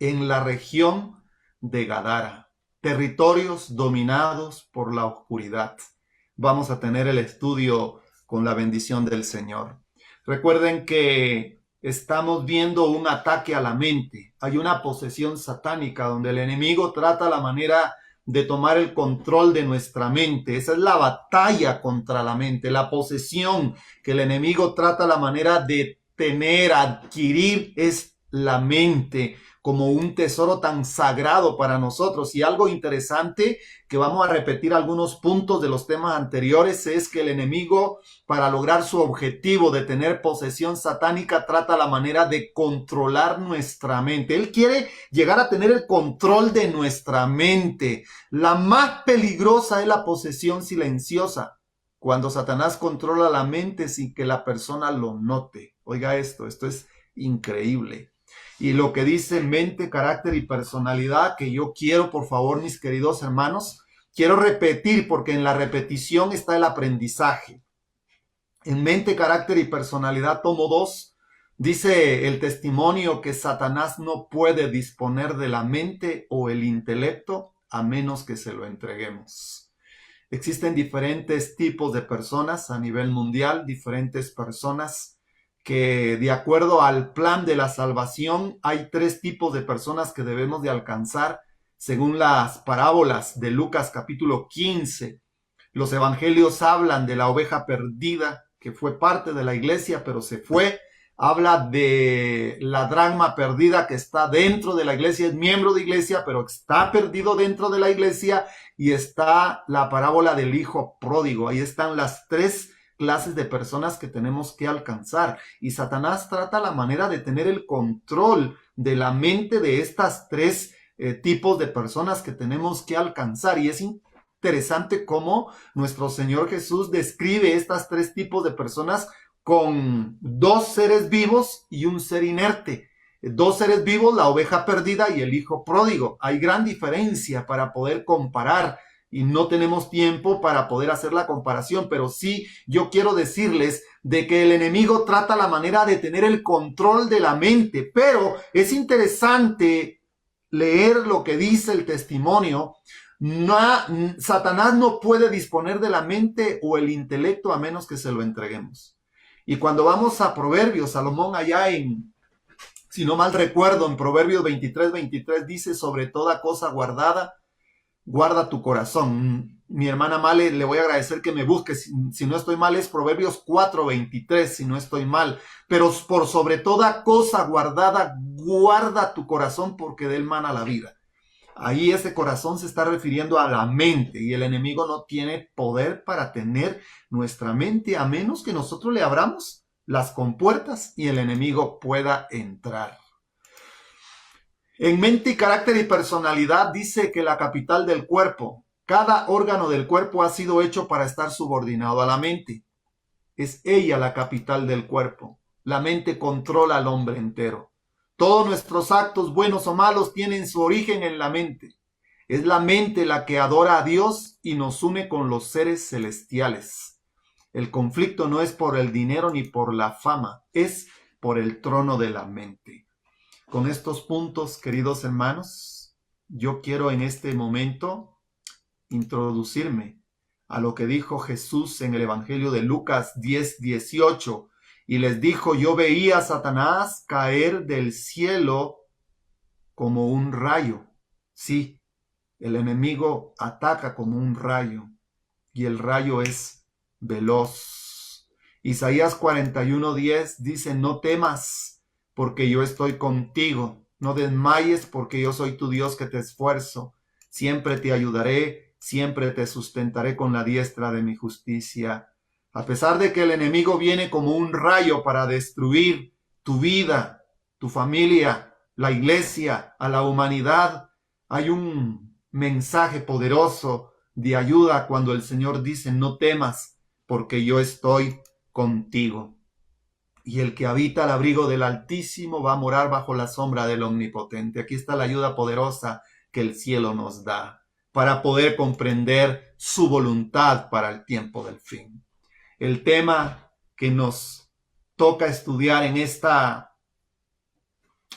en la región de Gadara, territorios dominados por la oscuridad. Vamos a tener el estudio con la bendición del Señor. Recuerden que estamos viendo un ataque a la mente. Hay una posesión satánica donde el enemigo trata la manera de tomar el control de nuestra mente. Esa es la batalla contra la mente, la posesión que el enemigo trata la manera de tener, adquirir, es la mente como un tesoro tan sagrado para nosotros. Y algo interesante que vamos a repetir algunos puntos de los temas anteriores es que el enemigo, para lograr su objetivo de tener posesión satánica, trata la manera de controlar nuestra mente. Él quiere llegar a tener el control de nuestra mente. La más peligrosa es la posesión silenciosa, cuando Satanás controla la mente sin que la persona lo note. Oiga esto es increíble. Y lo que dice mente, carácter y personalidad, que yo quiero, por favor, mis queridos hermanos, quiero repetir, porque en la repetición está el aprendizaje. En mente, carácter y personalidad, tomo 2, dice el testimonio que Satanás no puede disponer de la mente o el intelecto a menos que se lo entreguemos. Existen diferentes tipos de personas a nivel mundial, diferentes personas que de acuerdo al plan de la salvación hay 3 tipos de personas que debemos de alcanzar según las parábolas de Lucas capítulo 15. Los evangelios hablan de la oveja perdida que fue parte de la iglesia pero se fue. Habla de la dracma perdida que está dentro de la iglesia, es miembro de iglesia pero está perdido dentro de la iglesia, y está la parábola del hijo pródigo. Ahí están las 3 clases de personas que tenemos que alcanzar, y Satanás trata la manera de tener el control de la mente de estas 3 tipos de personas que tenemos que alcanzar. Y es interesante cómo nuestro Señor Jesús describe estas 3 tipos de personas con 2 seres vivos y un ser inerte. 2 seres vivos, la oveja perdida y el hijo pródigo. Hay gran diferencia para poder comparar, y no tenemos tiempo para poder hacer la comparación, pero sí yo quiero decirles de que el enemigo trata la manera de tener el control de la mente, pero es interesante leer lo que dice el testimonio. Satanás no puede disponer de la mente o el intelecto a menos que se lo entreguemos. Y cuando vamos a Proverbios, Salomón allá si no mal recuerdo, en Proverbios 23 dice: sobre toda cosa guardada, guarda tu corazón. Mi hermana Male, le voy a agradecer que me busque. Si no estoy mal, es Proverbios 4:23, si no estoy mal. Pero por sobre toda cosa guardada, guarda tu corazón, porque de él mana la vida. Ahí ese corazón se está refiriendo a la mente, y el enemigo no tiene poder para tener nuestra mente a menos que nosotros le abramos las compuertas y el enemigo pueda entrar. En mente, carácter y personalidad dice que la capital del cuerpo, cada órgano del cuerpo ha sido hecho para estar subordinado a la mente. Es ella la capital del cuerpo. La mente controla al hombre entero. Todos nuestros actos, buenos o malos, tienen su origen en la mente. Es la mente la que adora a Dios y nos une con los seres celestiales. El conflicto no es por el dinero ni por la fama, es por el trono de la mente. Con estos puntos, queridos hermanos, yo quiero en este momento introducirme a lo que dijo Jesús en el Evangelio de Lucas 10:18. Y les dijo: yo veía a Satanás caer del cielo como un rayo. Sí, el enemigo ataca como un rayo, y el rayo es veloz. Isaías 41:10 dice: no temas, porque yo estoy contigo. No desmayes, porque yo soy tu Dios que te esfuerzo. Siempre te ayudaré, siempre te sustentaré con la diestra de mi justicia. A pesar de que el enemigo viene como un rayo para destruir tu vida, tu familia, la iglesia, a la humanidad, hay un mensaje poderoso de ayuda cuando el Señor dice: no temas, porque yo estoy contigo. Y el que habita al abrigo del Altísimo va a morar bajo la sombra del Omnipotente. Aquí está la ayuda poderosa que el cielo nos da para poder comprender su voluntad para el tiempo del fin. El tema que nos toca estudiar en esta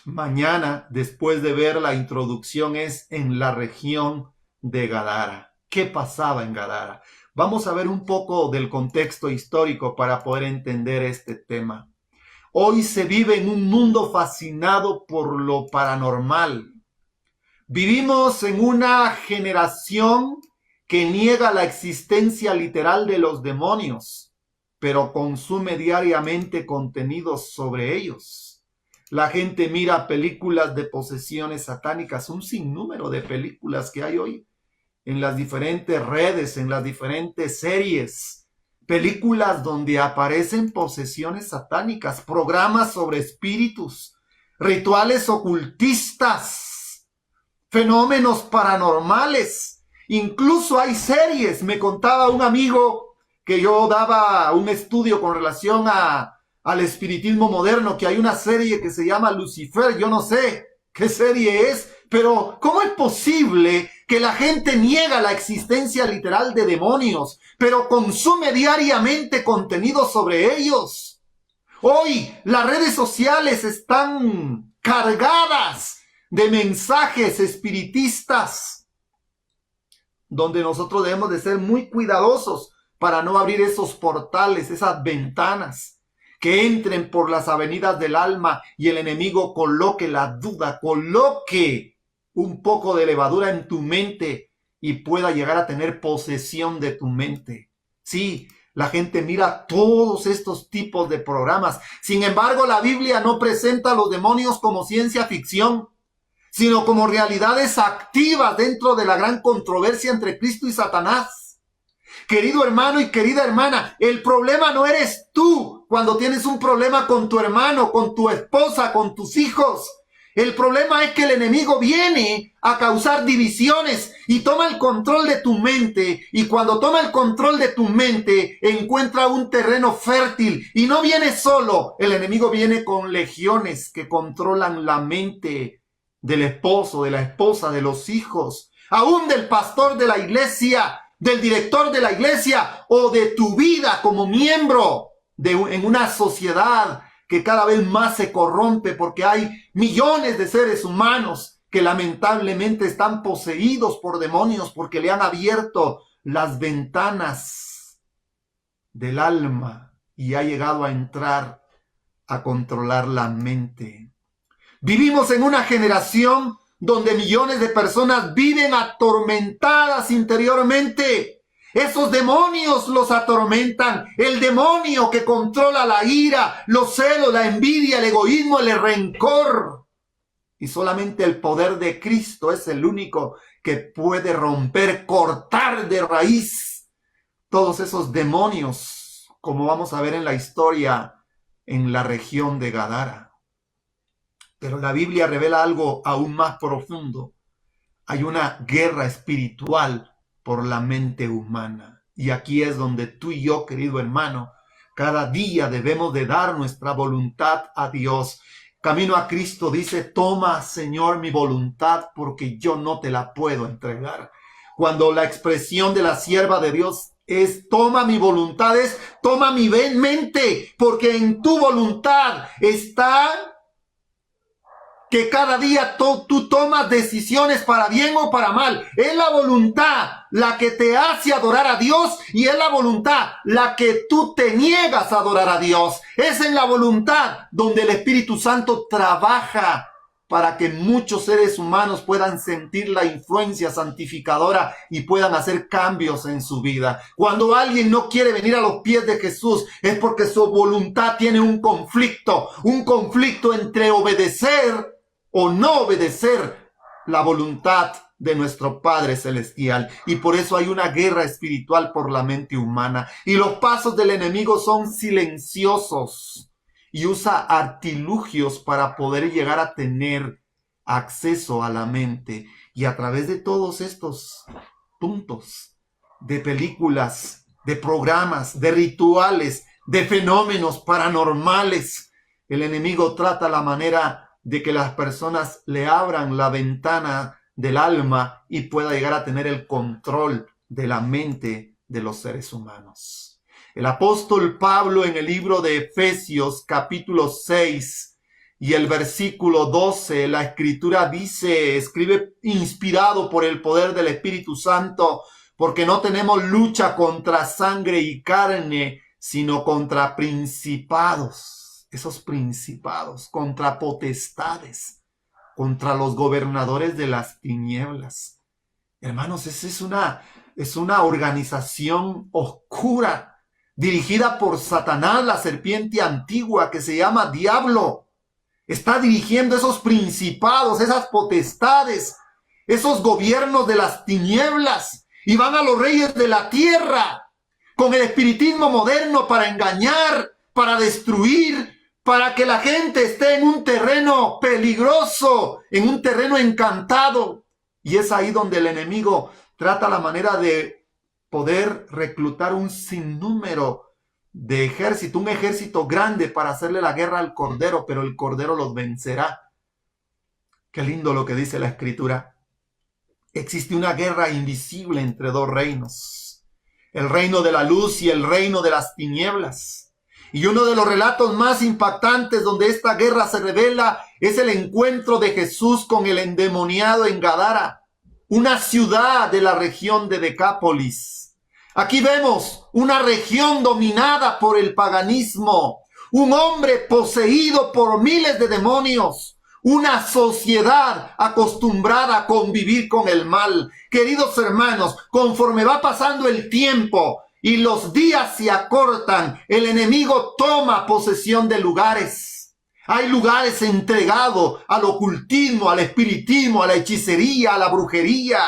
mañana, después de ver la introducción, es en la región de Gadara. ¿Qué pasaba en Gadara? Vamos a ver un poco del contexto histórico para poder entender este tema. Hoy se vive en un mundo fascinado por lo paranormal. Vivimos en una generación que niega la existencia literal de los demonios, pero consume diariamente contenidos sobre ellos. La gente mira películas de posesiones satánicas, un sinnúmero de películas que hay hoy en las diferentes redes, en las diferentes series, películas donde aparecen posesiones satánicas, programas sobre espíritus, rituales ocultistas, fenómenos paranormales. Incluso hay series. Me contaba un amigo que yo daba un estudio con relación al espiritismo moderno, que hay una serie que se llama Lucifer. Yo no sé qué serie es, pero ¿cómo es posible que la gente niega la existencia literal de demonios, pero consume diariamente contenido sobre ellos? Hoy las redes sociales están cargadas de mensajes espiritistas, donde nosotros debemos de ser muy cuidadosos para no abrir esos portales, esas ventanas, que entren por las avenidas del alma y el enemigo coloque la duda, coloque un poco de levadura en tu mente y pueda llegar a tener posesión de tu mente. Sí, la gente mira todos estos tipos de programas. Sin embargo, la Biblia no presenta a los demonios como ciencia ficción, sino como realidades activas dentro de la gran controversia entre Cristo y Satanás. Querido hermano y querida hermana, el problema no eres tú cuando tienes un problema con tu hermano, con tu esposa, con tus hijos. El problema es que el enemigo viene a causar divisiones y toma el control de tu mente. Y cuando toma el control de tu mente, encuentra un terreno fértil. Y no viene solo, el enemigo viene con legiones que controlan la mente del esposo, de la esposa, de los hijos, aún del pastor de la iglesia, del director de la iglesia o de tu vida como miembro en una sociedad que cada vez más se corrompe porque hay millones de seres humanos que lamentablemente están poseídos por demonios porque le han abierto las ventanas del alma y ha llegado a entrar a controlar la mente. Vivimos en una generación donde millones de personas viven atormentadas interiormente. Esos demonios los atormentan. El demonio que controla la ira, los celos, la envidia, el egoísmo, el rencor. Y solamente el poder de Cristo es el único que puede romper, cortar de raíz todos esos demonios, como vamos a ver en la historia en la región de Gadara. Pero la Biblia revela algo aún más profundo. Hay una guerra espiritual por la mente humana. Y aquí es donde tú y yo, querido hermano, cada día debemos de dar nuestra voluntad a Dios. Camino a Cristo dice, toma, Señor, mi voluntad, porque yo no te la puedo entregar. Cuando la expresión de la sierva de Dios es, toma mi voluntad, es, toma mi mente, porque en tu voluntad está que cada día tú tomas decisiones para bien o para mal. Es la voluntad la que te hace adorar a Dios y es la voluntad la que tú te niegas a adorar a Dios. Es en la voluntad donde el Espíritu Santo trabaja para que muchos seres humanos puedan sentir la influencia santificadora y puedan hacer cambios en su vida. Cuando alguien no quiere venir a los pies de Jesús es porque su voluntad tiene un conflicto entre obedecer o no obedecer la voluntad de nuestro Padre Celestial. Y por eso hay una guerra espiritual por la mente humana. Y los pasos del enemigo son silenciosos y usa artilugios para poder llegar a tener acceso a la mente. Y a través de todos estos puntos, de películas, de programas, de rituales, de fenómenos paranormales, el enemigo trata la manera de que las personas le abran la ventana del alma y pueda llegar a tener el control de la mente de los seres humanos. El apóstol Pablo en el libro de Efesios capítulo 6 Y el versículo 12, la escritura dice, escribe inspirado por el poder del Espíritu Santo, porque no tenemos lucha contra sangre y carne, sino contra principados, esos principados, contra potestades, contra los gobernadores de las tinieblas. Hermanos, esa es una organización oscura, dirigida por Satanás, la serpiente antigua, que se llama Diablo. Está dirigiendo esos principados, esas potestades, esos gobiernos de las tinieblas, y van a los reyes de la tierra con el espiritismo moderno para engañar, para destruir, para que la gente esté en un terreno peligroso, en un terreno encantado. Y es ahí donde el enemigo trata la manera de poder reclutar un sinnúmero de ejército, un ejército grande para hacerle la guerra al Cordero, pero el Cordero los vencerá. Qué lindo lo que dice la Escritura. Existe una guerra invisible entre dos reinos, el reino de la luz y el reino de las tinieblas. Y uno de los relatos más impactantes donde esta guerra se revela es el encuentro de Jesús con el endemoniado en Gadara, una ciudad de la región de Decápolis. Aquí vemos una región dominada por el paganismo, un hombre poseído por miles de demonios, una sociedad acostumbrada a convivir con el mal. Queridos hermanos, conforme va pasando el tiempo y los días se acortan, el enemigo toma posesión de lugares. Hay lugares entregados al ocultismo, al espiritismo, a la hechicería, a la brujería.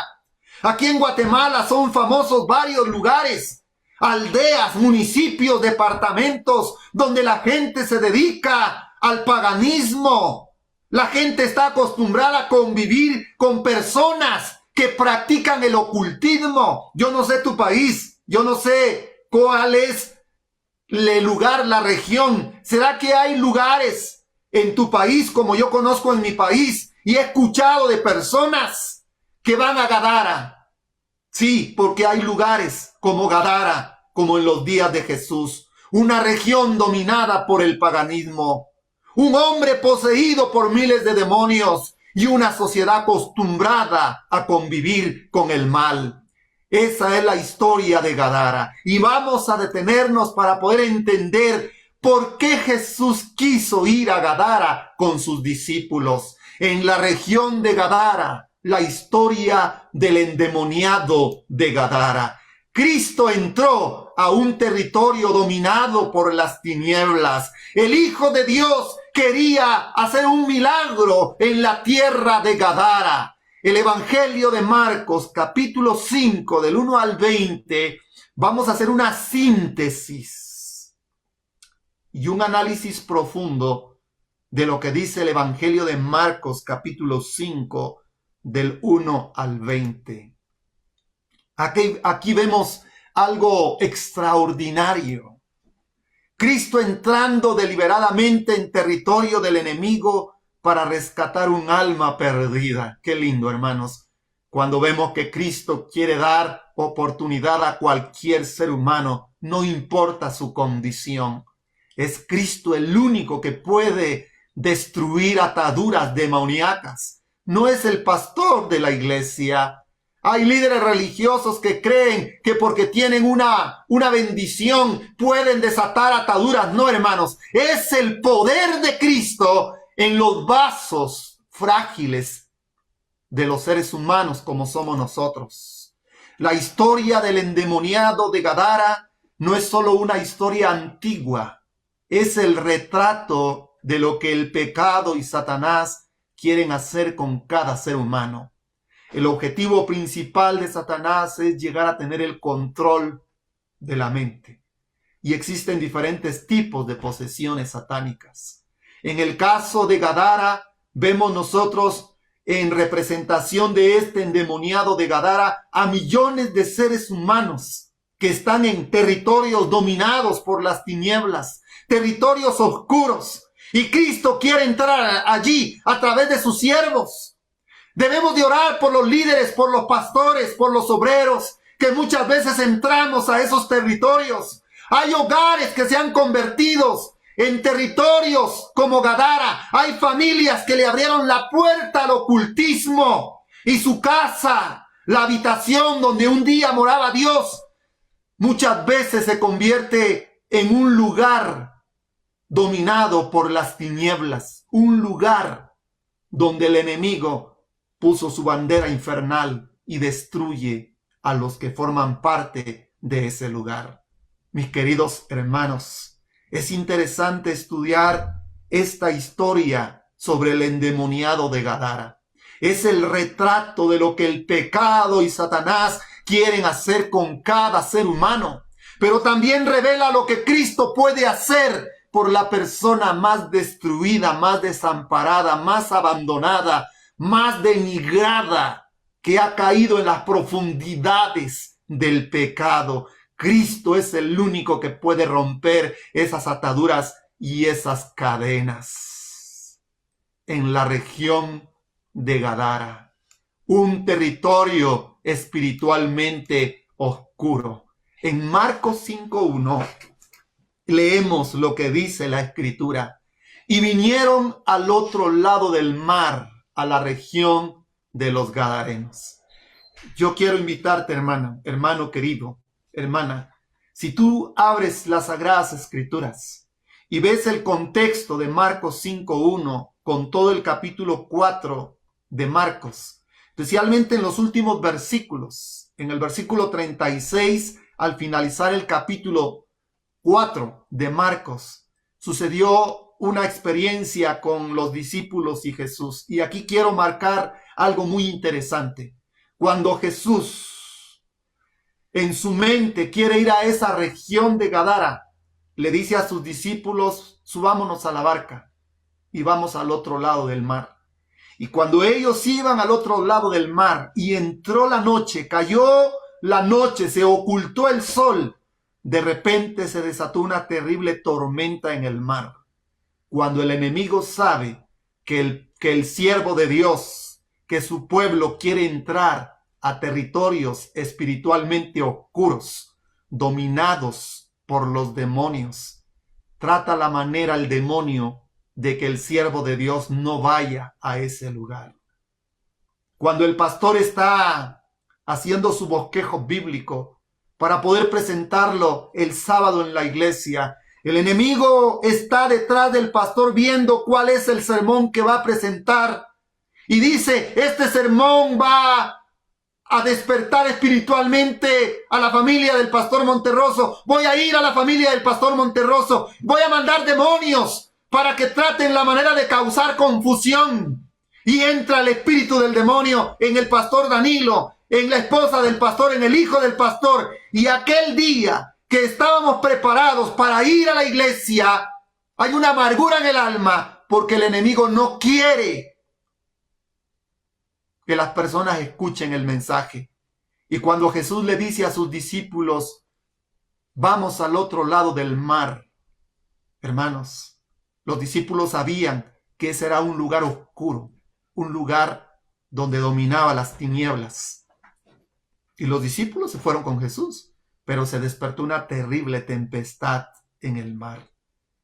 Aquí en Guatemala son famosos varios lugares, aldeas, municipios, departamentos, donde la gente se dedica al paganismo. La gente está acostumbrada a convivir con personas que practican el ocultismo. Yo no sé tu país, yo no sé cuál es el lugar, la región. ¿Será que hay lugares en tu país como yo conozco en mi país? Y he escuchado de personas que van a Gadara. Sí, porque hay lugares como Gadara, como en los días de Jesús. Una región dominada por el paganismo. Un hombre poseído por miles de demonios y una sociedad acostumbrada a convivir con el mal. Esa es la historia de Gadara. Y vamos a detenernos para poder entender por qué Jesús quiso ir a Gadara con sus discípulos. En la región de Gadara, la historia del endemoniado de Gadara. Cristo entró a un territorio dominado por las tinieblas. El Hijo de Dios quería hacer un milagro en la tierra de Gadara. El Evangelio de Marcos, capítulo 5, del 1 al 20, vamos a hacer una síntesis y un análisis profundo de lo que dice el Evangelio de Marcos, capítulo 5, del 1 al 20. Aquí vemos algo extraordinario. Cristo entrando deliberadamente en territorio del enemigo para rescatar un alma perdida. Qué lindo, hermanos, cuando vemos que Cristo quiere dar oportunidad a cualquier ser humano, no importa su condición. Es Cristo el único que puede destruir ataduras demoníacas. No es el pastor de la iglesia. Hay líderes religiosos que creen que porque tienen una bendición pueden desatar ataduras. No, hermanos, es el poder de Cristo en los vasos frágiles de los seres humanos como somos nosotros. La historia del endemoniado de Gadara no es solo una historia antigua, es el retrato de lo que el pecado y Satanás quieren hacer con cada ser humano. El objetivo principal de Satanás es llegar a tener el control de la mente. Y existen diferentes tipos de posesiones satánicas. En el caso de Gadara, vemos nosotros en representación de este endemoniado de Gadara a millones de seres humanos que están en territorios dominados por las tinieblas, territorios oscuros. Y Cristo quiere entrar allí a través de sus siervos. Debemos de orar por los líderes, por los pastores, por los obreros, que muchas veces entramos a esos territorios. Hay hogares que se han convertido en territorios como Gadara hay familias que le abrieron la puerta al ocultismo y su casa, la habitación donde un día moraba Dios, muchas veces se convierte en un lugar dominado por las tinieblas, un lugar donde el enemigo puso su bandera infernal y destruye a los que forman parte de ese lugar. Mis queridos hermanos, es interesante estudiar esta historia sobre el endemoniado de Gadara. Es el retrato de lo que el pecado y Satanás quieren hacer con cada ser humano, pero también revela lo que Cristo puede hacer por la persona más destruida, más desamparada, más abandonada, más denigrada, que ha caído en las profundidades del pecado. Cristo es el único que puede romper esas ataduras y esas cadenas. En la región de Gadara, un territorio espiritualmente oscuro. En Marcos 5:1 leemos lo que dice la Escritura. Y vinieron al otro lado del mar, a la región de los Gadarenos. Yo quiero invitarte, hermana, hermano querido, hermana, si tú abres las Sagradas Escrituras y ves el contexto de Marcos 5:1 con todo el capítulo 4 de Marcos, especialmente en los últimos versículos, en el versículo 36, al finalizar el capítulo 4 de Marcos, sucedió una experiencia con los discípulos y Jesús. Y aquí quiero marcar algo muy interesante. Cuando Jesús en su mente quiere ir a esa región de Gadara, le dice a sus discípulos, subámonos a la barca y vamos al otro lado del mar. Y cuando ellos iban al otro lado del mar y entró la noche, cayó la noche, se ocultó el sol, de repente se desató una terrible tormenta en el mar. Cuando el enemigo sabe que el siervo de Dios, que su pueblo quiere entrar a territorios espiritualmente oscuros, dominados por los demonios, trata la manera el demonio de que el siervo de Dios no vaya a ese lugar. Cuando el pastor está haciendo su bosquejo bíblico para poder presentarlo el sábado en la iglesia, el enemigo está detrás del pastor viendo cuál es el sermón que va a presentar y dice, este sermón va a despertar espiritualmente a la familia del pastor Monterroso. Voy a ir a la familia del pastor Monterroso. Voy a mandar demonios para que traten la manera de causar confusión. Y entra el espíritu del demonio en el pastor Danilo, en la esposa del pastor, en el hijo del pastor. Y aquel día que estábamos preparados para ir a la iglesia, hay una amargura en el alma porque el enemigo no quiere que las personas escuchen el mensaje. Y cuando Jesús le dice a sus discípulos, vamos al otro lado del mar, hermanos, los discípulos sabían que ese era un lugar oscuro, un lugar donde dominaba las tinieblas. Y los discípulos se fueron con Jesús, pero se despertó una terrible tempestad en el mar.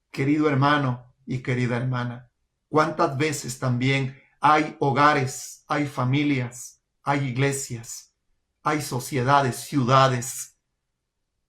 Querido hermano y querida hermana, ¿cuántas veces también hay hogares, hay familias, hay iglesias, hay sociedades, ciudades,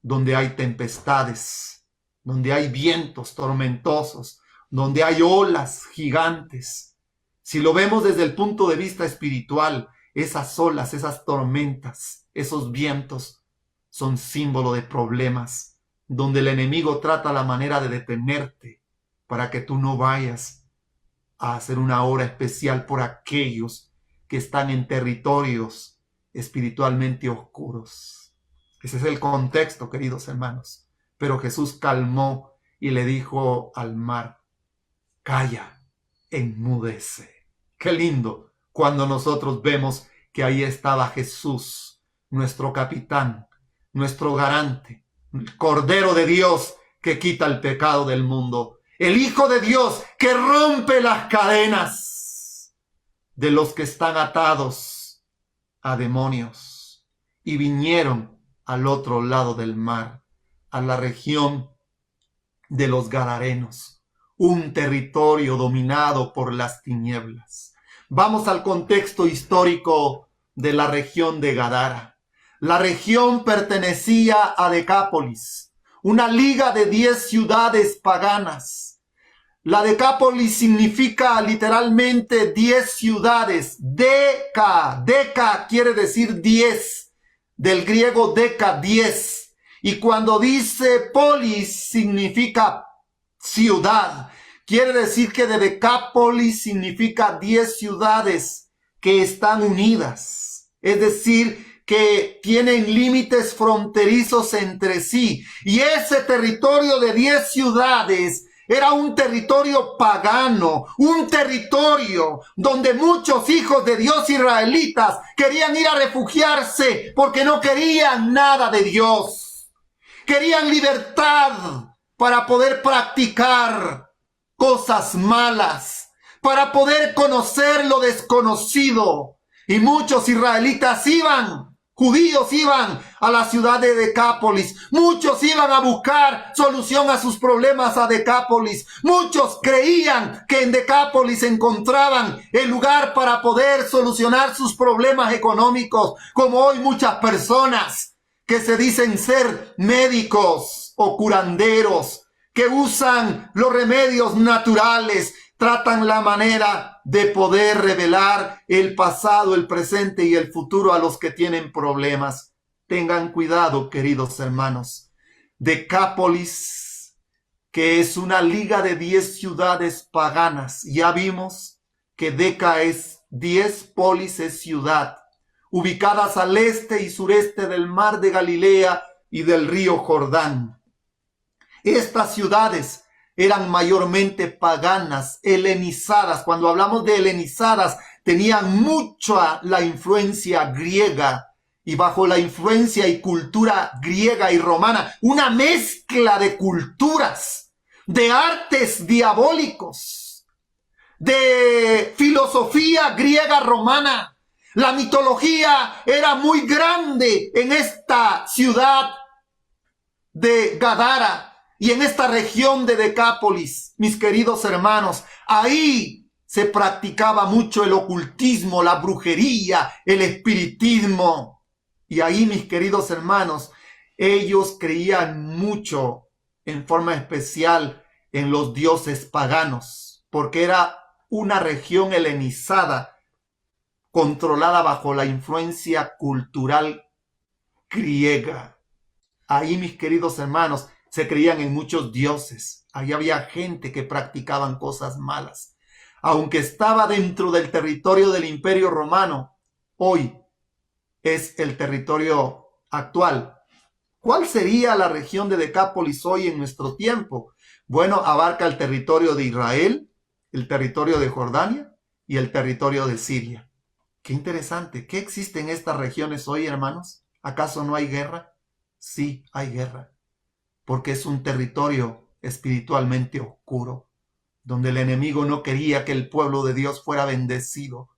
donde hay tempestades, donde hay vientos tormentosos, donde hay olas gigantes? Si lo vemos desde el punto de vista espiritual, esas olas, esas tormentas, esos vientos son símbolo de problemas, donde el enemigo trata la manera de detenerte para que tú no vayas a hacer una obra especial por aquellos que están en territorios espiritualmente oscuros. Ese es el contexto, queridos hermanos. Pero Jesús calmó y le dijo al mar, calla, enmudece. Qué lindo cuando nosotros vemos que ahí estaba Jesús, nuestro capitán, nuestro garante, el Cordero de Dios que quita el pecado del mundo. El Hijo de Dios que rompe las cadenas de los que están atados a demonios. Y vinieron al otro lado del mar, a la región de los Gadarenos. un territorio dominado por las tinieblas. Vamos al contexto histórico de la región de Gadara. La región pertenecía a Decápolis, una liga de 10 ciudades paganas. La Decápolis significa literalmente 10 ciudades. Deca quiere decir 10, del griego deca, 10. Y cuando dice polis significa ciudad. Quiere decir que de Decápolis significa 10 ciudades que están unidas. Es decir, que tienen límites fronterizos entre sí. Y ese territorio de 10 ciudades era un territorio pagano, un territorio donde muchos hijos de Dios israelitas querían ir a refugiarse porque no querían nada de Dios. Querían libertad para poder practicar cosas malas, para poder conocer lo desconocido. Y muchos israelitas judíos iban a la ciudad de Decápolis. Muchos iban a buscar solución a sus problemas a Decápolis. Muchos creían que en Decápolis encontraban el lugar para poder solucionar sus problemas económicos, como hoy muchas personas que se dicen ser médicos o curanderos, que usan los remedios naturales, tratan la manera de poder revelar el pasado, el presente y el futuro a los que tienen problemas. Tengan cuidado, queridos hermanos. Decápolis, que es una liga de 10 ciudades paganas. Ya vimos que Deca es 10, polis es ciudad, ubicadas al este y sureste del mar de Galilea y del río Jordán. Estas ciudades eran mayormente paganas, helenizadas. Cuando hablamos de helenizadas, tenían mucha la influencia griega, y bajo la influencia y cultura griega y romana, una mezcla de culturas, de artes diabólicos, de filosofía griega romana. La mitología era muy grande en esta ciudad de Gadara y en esta región de Decápolis, mis queridos hermanos. Ahí se practicaba mucho el ocultismo, la brujería, el espiritismo. Y ahí, mis queridos hermanos, ellos creían mucho, en forma especial, en los dioses paganos, porque era una región helenizada, controlada bajo la influencia cultural griega. Ahí, mis queridos hermanos, se creían en muchos dioses. Ahí había gente que practicaban cosas malas. Aunque estaba dentro del territorio del Imperio Romano, hoy es el territorio actual. ¿Cuál sería la región de Decápolis hoy en nuestro tiempo? Bueno, abarca el territorio de Israel, el territorio de Jordania y el territorio de Siria. Qué interesante. ¿Qué existe en estas regiones hoy, hermanos? ¿Acaso no hay guerra? Sí, hay guerra, porque es un territorio espiritualmente oscuro, donde el enemigo no quería que el pueblo de Dios fuera bendecido.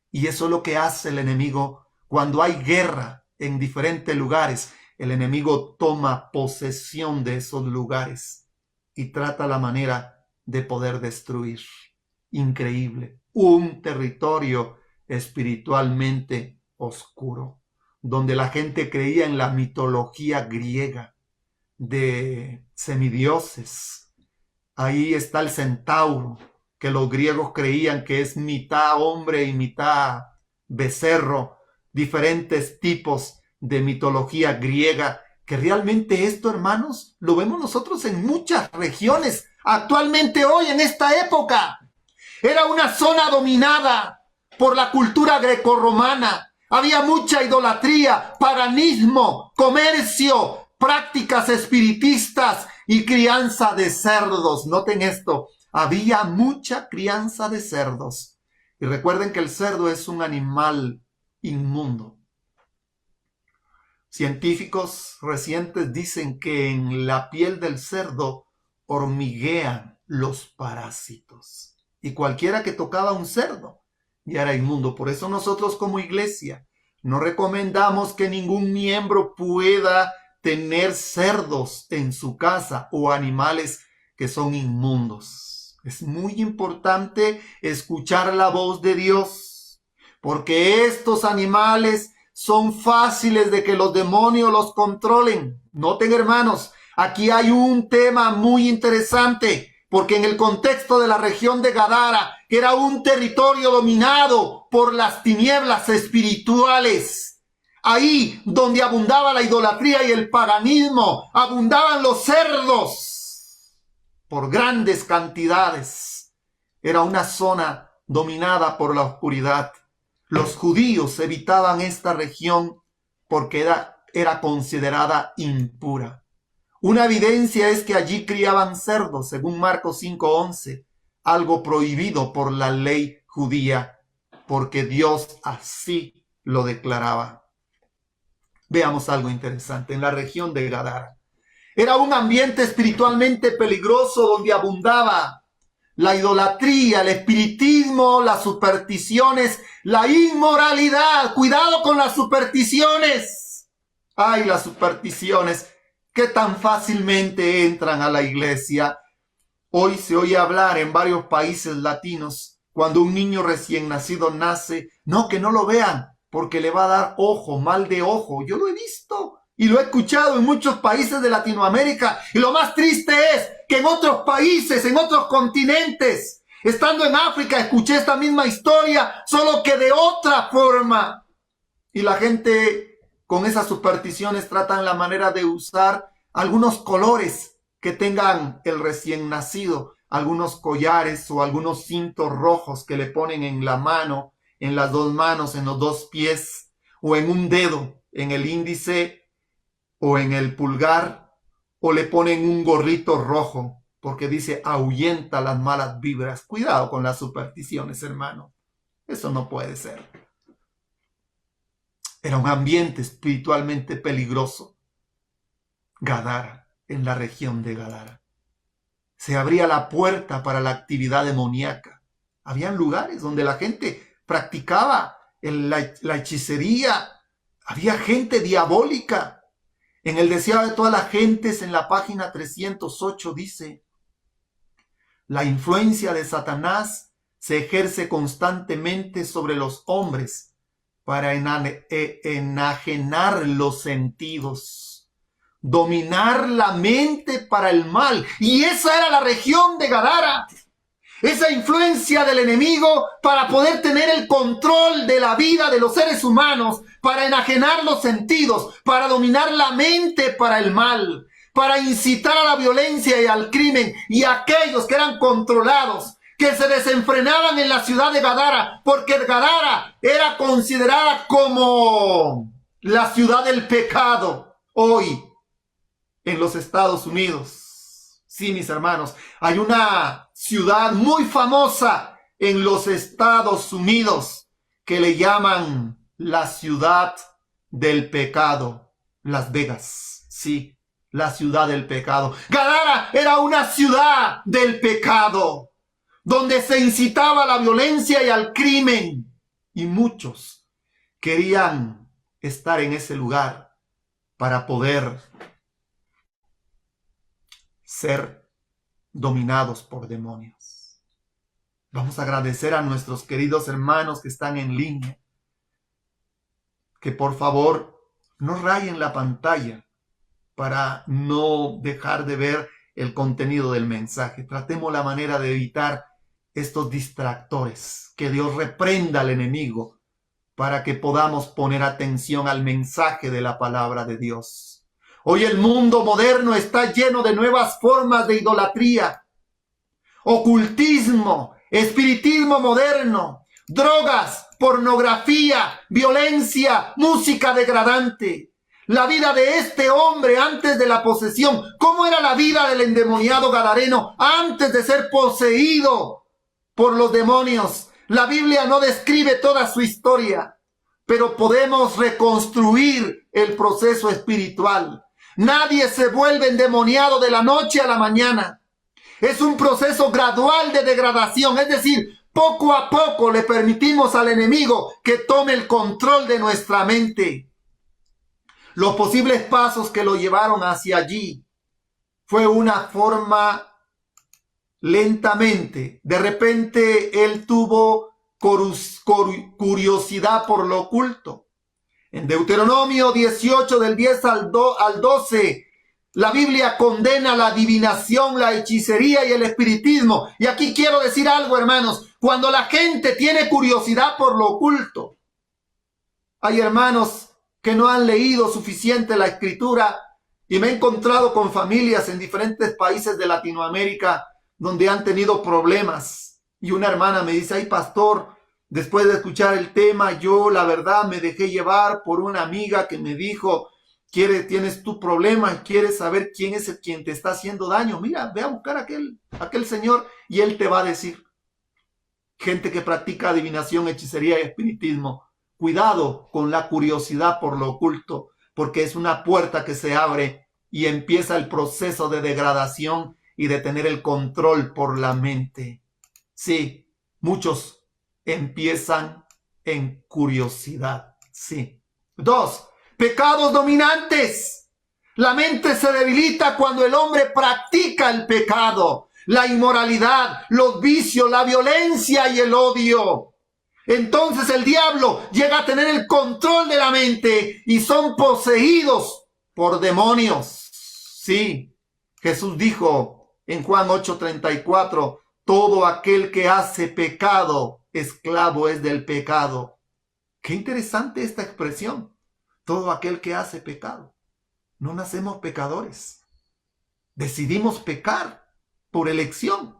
Y eso es lo que hace el enemigo cuando hay guerra en diferentes lugares. El enemigo toma posesión de esos lugares y trata la manera de poder destruir. Increíble. Un territorio espiritualmente oscuro, donde la gente creía en la mitología griega de semidioses. Ahí está el centauro, que los griegos creían que es mitad hombre y mitad becerro. Diferentes tipos de mitología griega, que realmente esto, hermanos, lo vemos nosotros en muchas regiones actualmente hoy en esta época. Era una zona dominada por la cultura grecorromana. Había mucha idolatría, paganismo, comercio, prácticas espiritistas y crianza de cerdos. Noten esto, había mucha crianza de cerdos. Y recuerden que el cerdo es un animal inmundo. Científicos recientes dicen que en la piel del cerdo hormiguean los parásitos. Y cualquiera que tocaba un cerdo ya era inmundo. Por eso nosotros como iglesia no recomendamos que ningún miembro pueda tener cerdos en su casa o animales que son inmundos. Es muy importante escuchar la voz de Dios, porque estos animales son fáciles de que los demonios los controlen. Noten, hermanos, aquí hay un tema muy interesante, porque en el contexto de la región de Gadara, que era un territorio dominado por las tinieblas espirituales, ahí donde abundaba la idolatría y el paganismo, abundaban los cerdos por grandes cantidades. Era una zona dominada por la oscuridad. Los judíos evitaban esta región porque era considerada impura. Una evidencia es que allí criaban cerdos, según Marcos 5:11, algo prohibido por la ley judía, porque Dios así lo declaraba. Veamos algo interesante en la región de Gadara. Era un ambiente espiritualmente peligroso donde abundaba la idolatría, el espiritismo, las supersticiones, la inmoralidad. Cuidado con las supersticiones. Ay, las supersticiones que tan fácilmente entran a la iglesia. Hoy se oye hablar en varios países latinos, cuando un niño recién nacido nace, no, que no lo vean, porque le va a dar ojo, mal de ojo. Yo lo he visto y lo he escuchado en muchos países de Latinoamérica. Y lo más triste es que en otros países, en otros continentes, estando en África, escuché esta misma historia, solo que de otra forma. Y la gente con esas supersticiones tratan la manera de usar algunos colores que tengan el recién nacido, algunos collares o algunos cintos rojos que le ponen en la mano, en las dos manos, en los dos pies o en un dedo, en el índice o en el pulgar, o le ponen un gorrito rojo porque dice ahuyenta las malas vibras. Cuidado con las supersticiones, hermano. Eso no puede ser. Era un ambiente espiritualmente peligroso. Gadara, en la región de Gadara. Se abría la puerta para la actividad demoníaca. Habían lugares donde la gente practicaba la hechicería. Había gente diabólica. En el deseado de todas las gentes, en la página 308 dice: la influencia de Satanás se ejerce constantemente sobre los hombres para enajenar los sentidos, dominar la mente para el mal. Y esa era la región de Gadara. Esa influencia del enemigo para poder tener el control de la vida de los seres humanos, para enajenar los sentidos, para dominar la mente para el mal, para incitar a la violencia y al crimen, y a aquellos que eran controlados, que se desenfrenaban en la ciudad de Gadara, porque Gadara era considerada como la ciudad del pecado hoy en los Estados Unidos. Sí, mis hermanos, hay una ciudad muy famosa en los Estados Unidos que le llaman la ciudad del pecado, Las Vegas. Sí, la ciudad del pecado. Gadara era una ciudad del pecado, donde se incitaba a la violencia y al crimen. Y muchos querían estar en ese lugar para poder ser dominados por demonios. Vamos a agradecer a nuestros queridos hermanos que están en línea, que por favor no rayen la pantalla para no dejar de ver el contenido del mensaje. Tratemos la manera de evitar estos distractores. Que Dios reprenda al enemigo para que podamos poner atención al mensaje de la palabra de Dios. Hoy el mundo moderno está lleno de nuevas formas de idolatría, ocultismo, espiritismo moderno, drogas, pornografía, violencia, música degradante. La vida de este hombre antes de la posesión. ¿Cómo era la vida del endemoniado gadareno antes de ser poseído por los demonios? La Biblia no describe toda su historia, pero podemos reconstruir el proceso espiritual. Nadie se vuelve endemoniado de la noche a la mañana. Es un proceso gradual de degradación, es decir, poco a poco le permitimos al enemigo que tome el control de nuestra mente. Los posibles pasos que lo llevaron hacia allí fue una forma lentamente. De repente él tuvo curiosidad por lo oculto. En Deuteronomio 18, del 10 al 12, la Biblia condena la adivinación, la hechicería y el espiritismo. Y aquí quiero decir algo, hermanos. Cuando la gente tiene curiosidad por lo oculto, hay hermanos que no han leído suficiente la Escritura, y me he encontrado con familias en diferentes países de Latinoamérica donde han tenido problemas. Y una hermana me dice: ay, pastor, después de escuchar el tema, yo la verdad me dejé llevar por una amiga que me dijo: tienes tu problema y quieres saber quién es el quien te está haciendo daño. Mira, ve a buscar a aquel señor y él te va a decir. Gente que practica adivinación, hechicería y espiritismo. Cuidado con la curiosidad por lo oculto, porque es una puerta que se abre y empieza el proceso de degradación y de tener el control por la mente. Sí, muchos empiezan en curiosidad. Sí. 2. Pecados dominantes. La mente se debilita cuando el hombre practica el pecado, la inmoralidad, los vicios, la violencia y el odio. Entonces el diablo llega a tener el control de la mente y son poseídos por demonios. Sí, Jesús dijo en Juan 8:34, todo aquel que hace pecado, esclavo es del pecado. Qué interesante esta expresión. Todo aquel que hace pecado. No nacemos pecadores. Decidimos pecar por elección.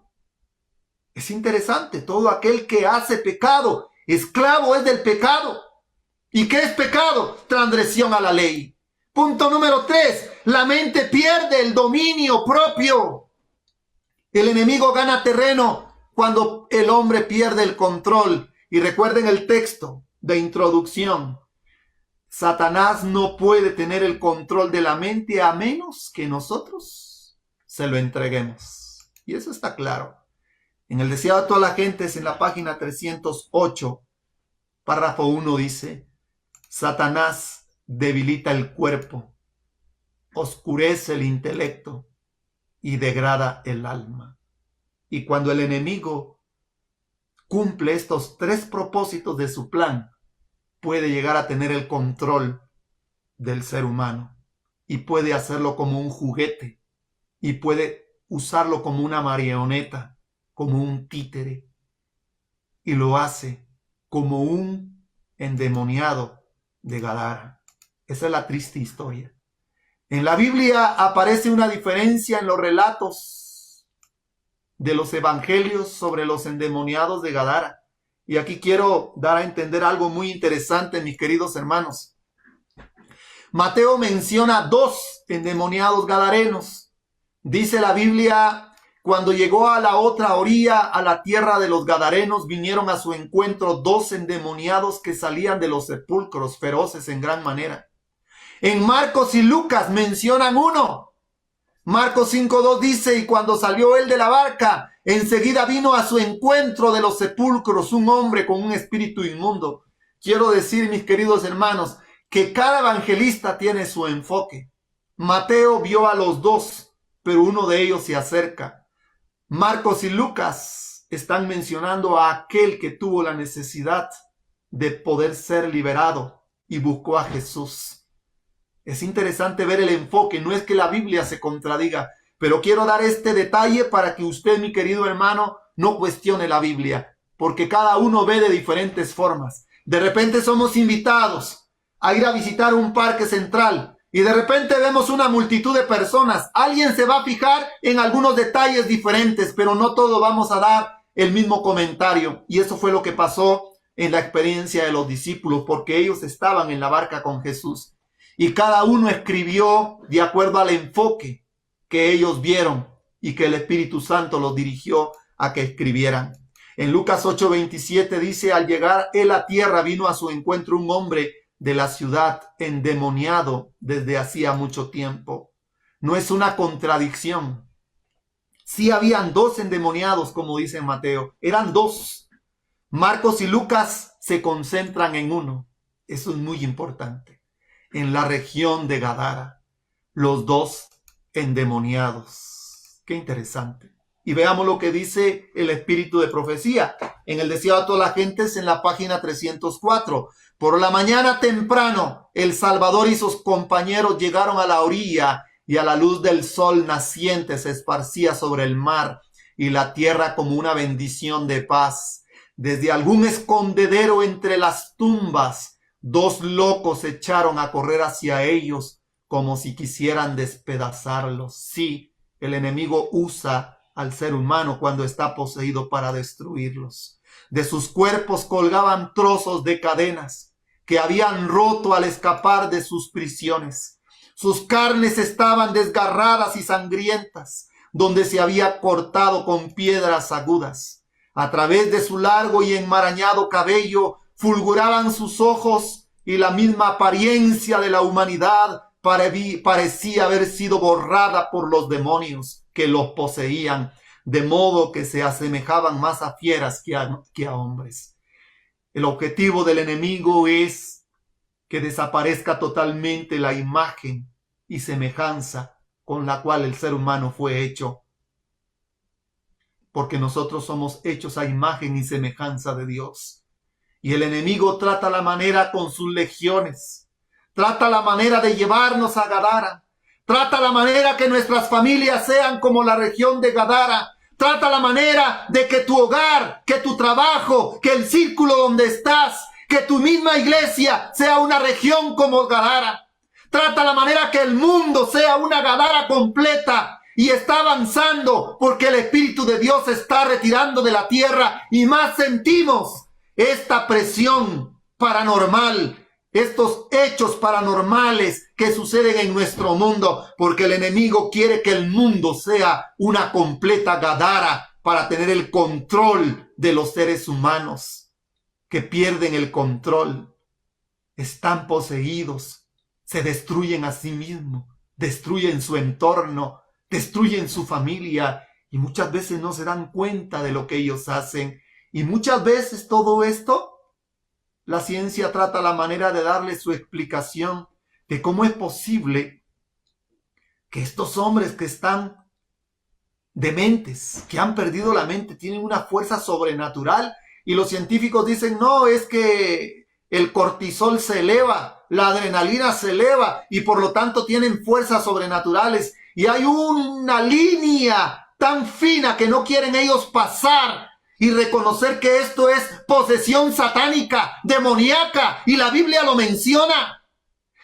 Es interesante. Todo aquel que hace pecado, esclavo es del pecado. ¿Y qué es pecado? Transgresión a la ley. Punto número 3. La mente pierde el dominio propio. El enemigo gana terreno cuando el hombre pierde el control. Y recuerden el texto de introducción. Satanás no puede tener el control de la mente a menos que nosotros se lo entreguemos. Y eso está claro. En el Deseado de toda la gente, es en la página 308, párrafo 1 dice: Satanás debilita el cuerpo, oscurece el intelecto y degrada el alma. Y cuando el enemigo cumple estos 3 propósitos de su plan, puede llegar a tener el control del ser humano y puede hacerlo como un juguete y puede usarlo como una marioneta, como un títere, y lo hace como un endemoniado de Gadara. Esa es la triste historia. En la Biblia aparece una diferencia en los relatos de los evangelios sobre los endemoniados de Gadara. Y aquí quiero dar a entender algo muy interesante, mis queridos hermanos. Mateo menciona 2 endemoniados gadarenos. Dice la Biblia: cuando llegó a la otra orilla, a la tierra de los gadarenos, vinieron a su encuentro 2 endemoniados que salían de los sepulcros, feroces en gran manera. En Marcos y Lucas mencionan uno. Marcos 5:2 dice: y cuando salió él de la barca, enseguida vino a su encuentro de los sepulcros un hombre con un espíritu inmundo. Quiero decir, mis queridos hermanos, que cada evangelista tiene su enfoque. Mateo vio a los 2, pero uno de ellos se acerca. Marcos y Lucas están mencionando a aquel que tuvo la necesidad de poder ser liberado y buscó a Jesús. Es interesante ver el enfoque. No es que la Biblia se contradiga, pero quiero dar este detalle para que usted, mi querido hermano, no cuestione la Biblia, porque cada uno ve de diferentes formas. De repente somos invitados a ir a visitar un parque central y de repente vemos una multitud de personas. Alguien se va a fijar en algunos detalles diferentes, pero no todos vamos a dar el mismo comentario. Y eso fue lo que pasó en la experiencia de los discípulos, porque ellos estaban en la barca con Jesús. Y cada uno escribió de acuerdo al enfoque que ellos vieron y que el Espíritu Santo los dirigió a que escribieran. En Lucas 8:27 dice: al llegar él a tierra, vino a su encuentro un hombre de la ciudad endemoniado desde hacía mucho tiempo. No es una contradicción. Sí habían 2 endemoniados, como dice Mateo. Eran 2. Marcos y Lucas se concentran en uno. Eso es muy importante. En la región de Gadara, los 2 endemoniados. Qué interesante. Y veamos lo que dice el espíritu de profecía. En el deseado de todas las gentes, en la página 304. Por la mañana temprano, el Salvador y sus compañeros llegaron a la orilla, y a la luz del sol naciente se esparcía sobre el mar y la tierra como una bendición de paz. Desde algún escondedero entre las tumbas, dos locos echaron a correr hacia ellos como si quisieran despedazarlos. Sí, el enemigo usa al ser humano cuando está poseído para destruirlos. De sus cuerpos colgaban trozos de cadenas que habían roto al escapar de sus prisiones. Sus carnes estaban desgarradas y sangrientas, donde se había cortado con piedras agudas. A través de su largo y enmarañado cabello fulguraban sus ojos, y la misma apariencia de la humanidad parecía haber sido borrada por los demonios que los poseían, de modo que se asemejaban más a fieras que a hombres. El objetivo del enemigo es que desaparezca totalmente la imagen y semejanza con la cual el ser humano fue hecho, porque nosotros somos hechos a imagen y semejanza de Dios. Y el enemigo trata la manera con sus legiones, trata la manera de llevarnos a Gadara, trata la manera que nuestras familias sean como la región de Gadara, trata la manera de que tu hogar, que tu trabajo, que el círculo donde estás, que tu misma iglesia sea una región como Gadara. Trata la manera que el mundo sea una Gadara completa, y está avanzando porque el Espíritu de Dios se está retirando de la tierra, y más sentimos esta presión paranormal, estos hechos paranormales que suceden en nuestro mundo, porque el enemigo quiere que el mundo sea una completa Gadara para tener el control de los seres humanos que pierden el control, están poseídos, se destruyen a sí mismos, destruyen su entorno, destruyen su familia, y muchas veces no se dan cuenta de lo que ellos hacen. Y muchas veces todo esto, la ciencia trata la manera de darle su explicación de cómo es posible que estos hombres que están dementes, que han perdido la mente, tienen una fuerza sobrenatural, y los científicos dicen, no, es que el cortisol se eleva, la adrenalina se eleva, y por lo tanto tienen fuerzas sobrenaturales, y hay una línea tan fina que no quieren ellos pasar y reconocer que esto es posesión satánica, demoníaca, y la Biblia lo menciona.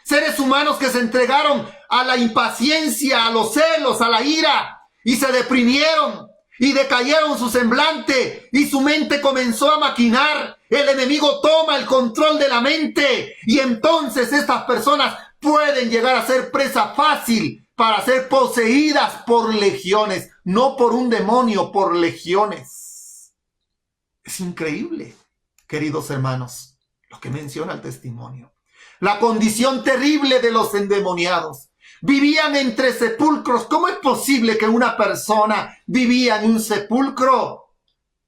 Seres humanos que se entregaron a la impaciencia, a los celos, a la ira, y se deprimieron y decayeron su semblante, y su mente comenzó a maquinar. El enemigo toma el control de la mente, y entonces estas personas pueden llegar a ser presa fácil para ser poseídas por legiones, no por un demonio, por legiones. Es increíble, queridos hermanos, lo que menciona el testimonio. La condición terrible de los endemoniados. Vivían entre sepulcros. ¿Cómo es posible que una persona vivía en un sepulcro?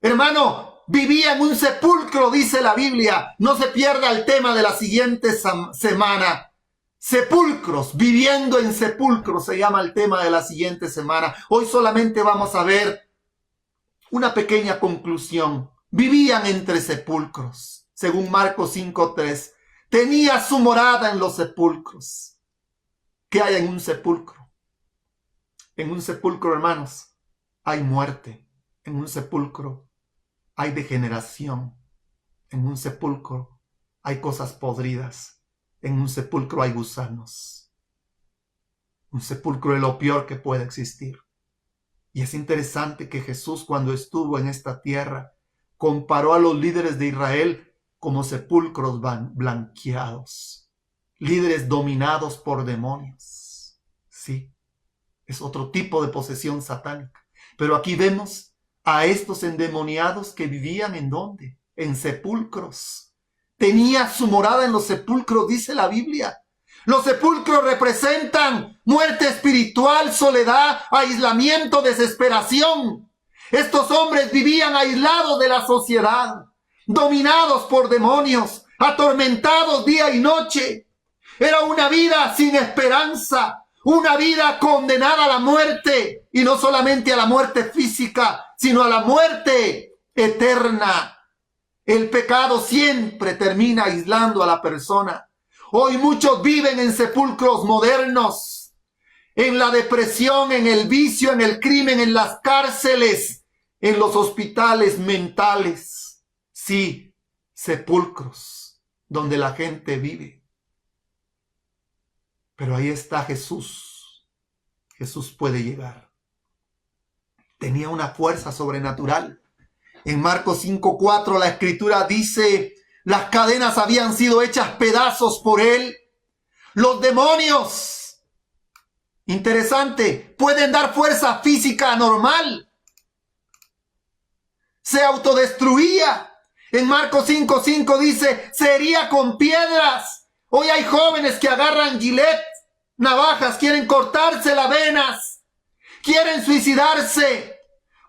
Hermano, vivía en un sepulcro, dice la Biblia. No se pierda el tema de la siguiente semana. Sepulcros, viviendo en sepulcros, se llama el tema de la siguiente semana. Hoy solamente vamos a ver una pequeña conclusión. Vivían entre sepulcros, según Marcos 5:3. Tenía su morada en los sepulcros. ¿Qué hay en un sepulcro? En un sepulcro, hermanos, hay muerte. En un sepulcro hay degeneración. En un sepulcro hay cosas podridas. En un sepulcro hay gusanos. Un sepulcro es lo peor que puede existir. Y es interesante que Jesús, cuando estuvo en esta tierra, comparó a los líderes de Israel como sepulcros blanqueados. Líderes dominados por demonios. Sí, es otro tipo de posesión satánica. Pero aquí vemos a estos endemoniados que vivían ¿en dónde? En sepulcros. Tenía su morada en los sepulcros, dice la Biblia. Los sepulcros representan muerte espiritual, soledad, aislamiento, desesperación. Estos hombres vivían aislados de la sociedad, dominados por demonios, atormentados día y noche. Era una vida sin esperanza, Una vida condenada a la muerte, y no solamente a la muerte física, sino a la muerte eterna. El pecado siempre termina aislando a la persona. Hoy muchos viven en sepulcros modernos, en la depresión, en el vicio, en el crimen, en las cárceles, en los hospitales mentales. Sí, sepulcros donde la gente vive. Pero ahí está Jesús. Jesús puede llegar. Tenía una fuerza sobrenatural. En Marcos 5:4 la escritura dice, las cadenas habían sido hechas pedazos por él. Los demonios, interesante, pueden dar fuerza física normal. Se autodestruía. En Marcos 5:5 dice, se hería con piedras. Hoy hay jóvenes que agarran gilet, navajas, quieren cortarse las venas, quieren suicidarse,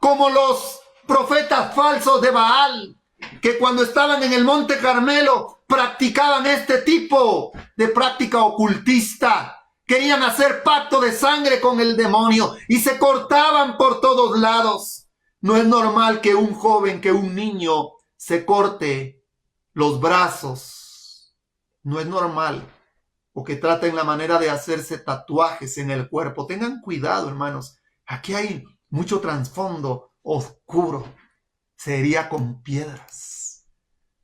como los profetas falsos de Baal, que cuando estaban en el Monte Carmelo practicaban este tipo de práctica ocultista. Querían hacer pacto de sangre con el demonio y se cortaban por todos lados. No es normal que un joven, que un niño se corte los brazos. No es normal. O que traten la manera de hacerse tatuajes en el cuerpo. Tengan cuidado, hermanos. Aquí hay mucho trasfondo oscuro. Se hería con piedras.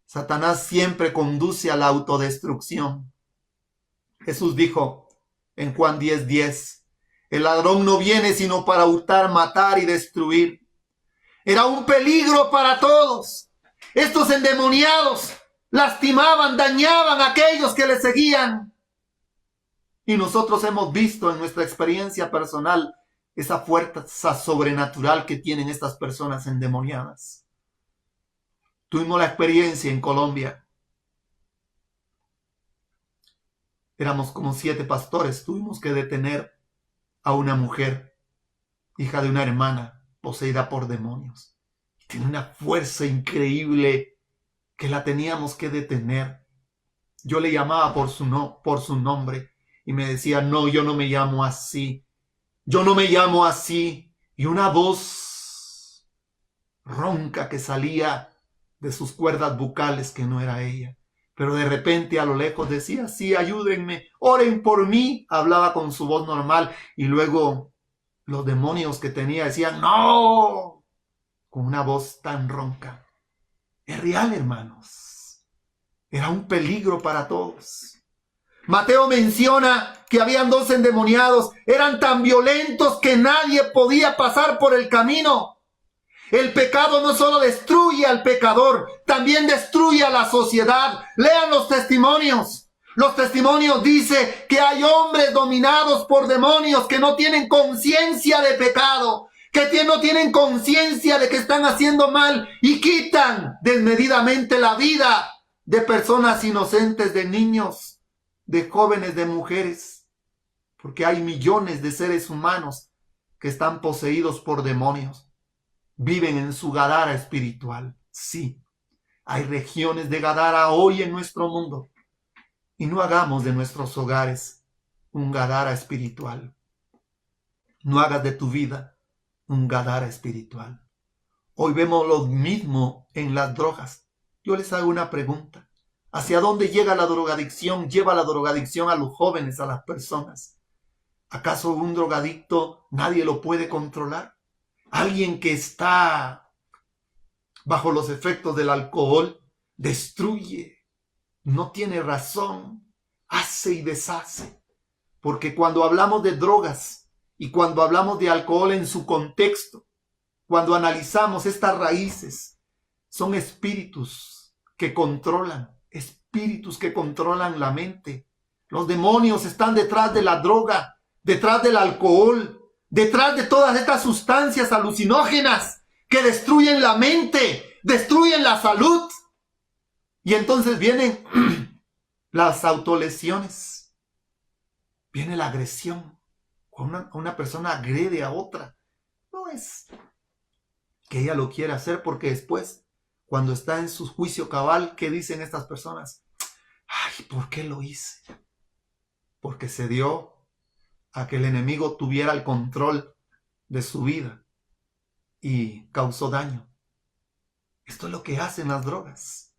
Satanás siempre conduce a la autodestrucción. Jesús dijo en Juan 10:10, el ladrón no viene sino para hurtar, matar y destruir. Era un peligro para todos. Estos endemoniados lastimaban, dañaban a aquellos que le seguían. Y nosotros hemos visto en nuestra experiencia personal esa fuerza sobrenatural que tienen estas personas endemoniadas. Tuvimos la experiencia en Colombia. Éramos como 7 pastores. Tuvimos que detener a una mujer, hija de una hermana, poseída por demonios. Tiene una fuerza increíble que la teníamos que detener. Yo le llamaba por su nombre y me decía, no, yo no me llamo así. Yo no me llamo así. Y una voz ronca que salía de sus cuerdas bucales que no era ella. Pero de repente a lo lejos decía, sí, ayúdenme, oren por mí. Hablaba con su voz normal y luego los demonios que tenía decían, no, con una voz tan ronca. Es real, hermanos. Era un peligro para todos. Mateo menciona que habían 2 endemoniados. Eran tan violentos que nadie podía pasar por el camino. El pecado no solo destruye al pecador, también destruye a la sociedad. Lean los testimonios. Los testimonios dicen que hay hombres dominados por demonios que no tienen conciencia de pecado, que no tienen conciencia de que están haciendo mal y quitan desmedidamente la vida de personas inocentes, de niños, de jóvenes, de mujeres, porque hay millones de seres humanos que están poseídos por demonios, viven en su Gadara espiritual. Sí, hay regiones de Gadara hoy en nuestro mundo, y no hagamos de nuestros hogares un Gadara espiritual. No hagas de tu vida un Gadara espiritual. Hoy vemos lo mismo en las drogas. Yo les hago una pregunta. ¿Hacia dónde llega la drogadicción? Lleva la drogadicción a los jóvenes, a las personas. ¿Acaso un drogadicto nadie lo puede controlar? Alguien que está bajo los efectos del alcohol destruye, no tiene razón, hace y deshace. Porque cuando hablamos de drogas y cuando hablamos de alcohol en su contexto, cuando analizamos estas raíces, son espíritus que controlan la mente. Los demonios están detrás de la droga, detrás del alcohol, detrás de todas estas sustancias alucinógenas que destruyen la mente, destruyen la salud. Y entonces vienen las autolesiones, viene la agresión. Una persona agrede a otra. No es que ella lo quiera hacer, porque después, cuando está en su juicio cabal, ¿qué dicen estas personas? Ay, ¿por qué lo hice? Porque se dio a que el enemigo tuviera el control de su vida y causó daño. Esto es lo que hacen las drogas.